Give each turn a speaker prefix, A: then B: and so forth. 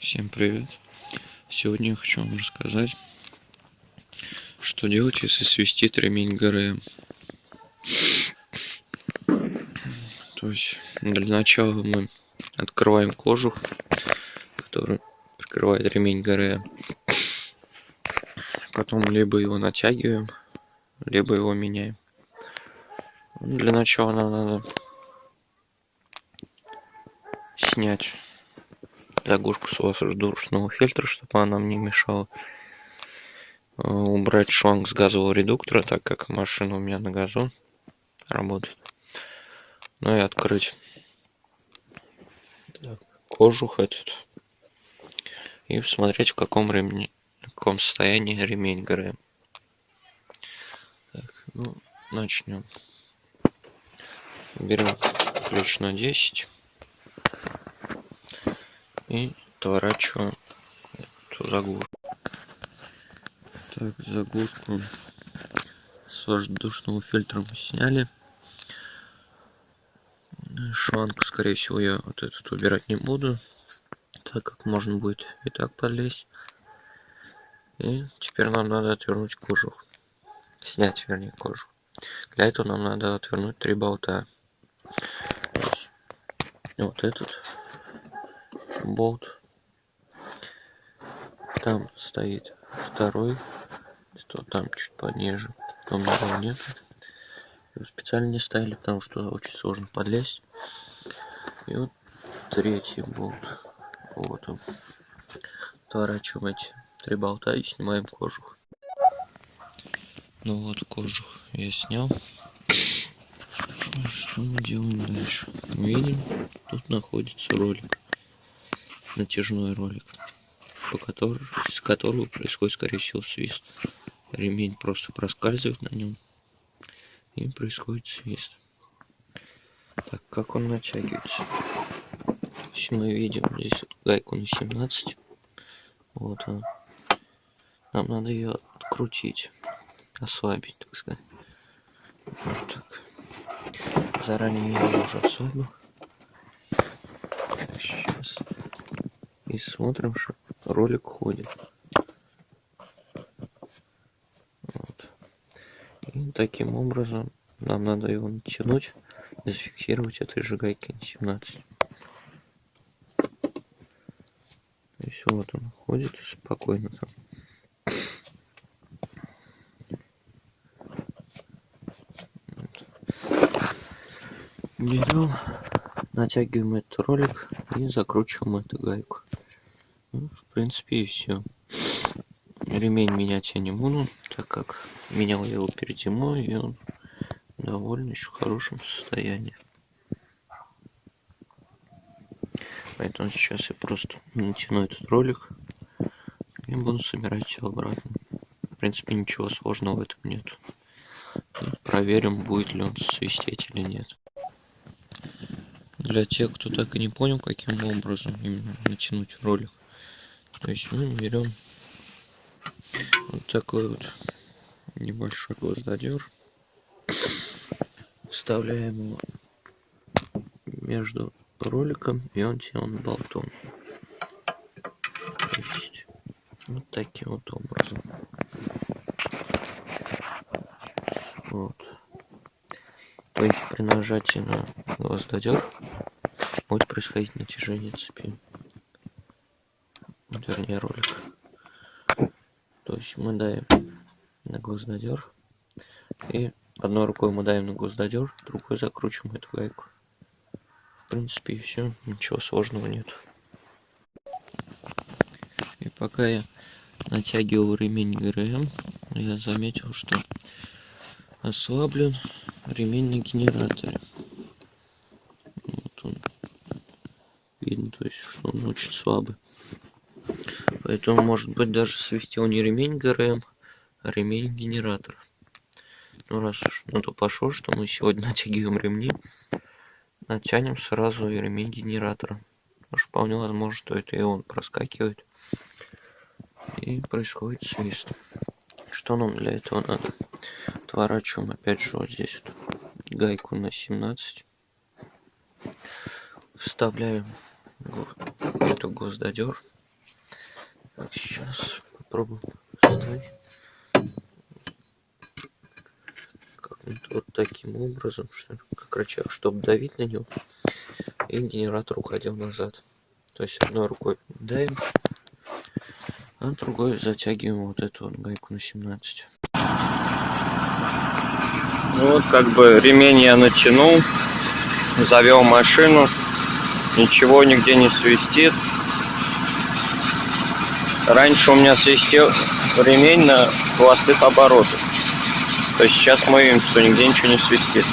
A: Всем привет! Сегодня я хочу вам рассказать, что делать, если свистит ремень ГРМ. То есть для начала мы открываем кожух, который прикрывает ремень ГРМ. Потом либо его натягиваем, либо его меняем. Для начала нам надо снять заглушку с воздушного фильтра, чтобы она нам не мешала. Убрать шланг с газового редуктора, так как машина у меня на газу работает. Ну и открыть кожух этот и посмотреть, в каком состоянии ремень ГРМ. Так, начнем. Берем ключ на 10 и отворачиваем эту заглушку. Так, заглушку с воздушного фильтра мы сняли. Шланг, скорее всего, я вот этот убирать не буду, так как можно будет и так подлезть. И теперь нам надо отвернуть кожух. Снять, вернее, кожух. Для этого нам надо отвернуть 3 болта. Вот этот болт. Там стоит второй. Что там чуть пониже. Там его нет. Его специально не ставили, потому что очень сложно подлезть. И вот третий болт. Вот он. Отворачиваем эти 3 болта и снимаем кожух. Ну вот, кожух я снял. Что мы делаем дальше? Мы видим, тут находится ролик. Натяжной ролик, с которого происходит, скорее всего, свист. Ремень просто проскальзывает на нем и происходит свист. Так, как он натягивается? Если мы видим здесь вот гайку на 17, вот она. Нам надо ее открутить, ослабить, так сказать. Вот так. Заранее я ее уже ослабил. Сейчас. И смотрим, что ролик ходит. Вот. И таким образом нам надо его натянуть и зафиксировать этой же гайкой на 17. То есть вот он ходит спокойно там. Берем, натягиваем этот ролик и закручиваем эту гайку. Ну, в принципе, и все. Ремень менять я не буду, так как менял я его перед зимой, и он довольно еще в хорошем состоянии. Поэтому сейчас я просто натяну этот ролик и буду собирать все обратно. В принципе, ничего сложного в этом нет. И проверим, будет ли он свистеть или нет. Для тех, кто так и не понял, каким образом именно натянуть ролик. То есть мы берем вот такой вот небольшой гвоздодер, вставляем его между роликом и он тянут болтом. То есть вот таким вот образом. Вот. То есть при нажатии на гвоздодер будет происходить натяжение цепи. Вернее, ролик. То есть мы давим на гвоздодер. И одной рукой мы давим на гвоздодер, другой закручиваем эту гайку. В принципе, и все. Ничего сложного нет. И пока я натягивал ремень ГРМ, я заметил, что ослаблен ремень на генераторе. Вот он. Видно, то есть, что он очень слабый. Поэтому, может быть, даже свистел не ремень ГРМ, а ремень генератора. Ну, раз уж на то пошло, что мы сегодня натягиваем ремни, натянем сразу и ремень генератора. Потому что вполне возможно, что это и он проскакивает. И происходит свист. Что нам для этого надо? Отворачиваем опять же вот здесь вот гайку на 17. Вставляем эту гвоздодер. Так, сейчас попробуем встать. Как-нибудь вот таким образом, что как рычаг, чтобы давить на него, и генератор уходил назад. То есть одной рукой давим, а другой затягиваем вот эту вот гайку на 17. Ну вот как бы ремень я натянул, завел машину, ничего нигде не свистит. Раньше у меня свистел ремень на холостых оборотах. То есть сейчас мы видим, что нигде ничего не свистит.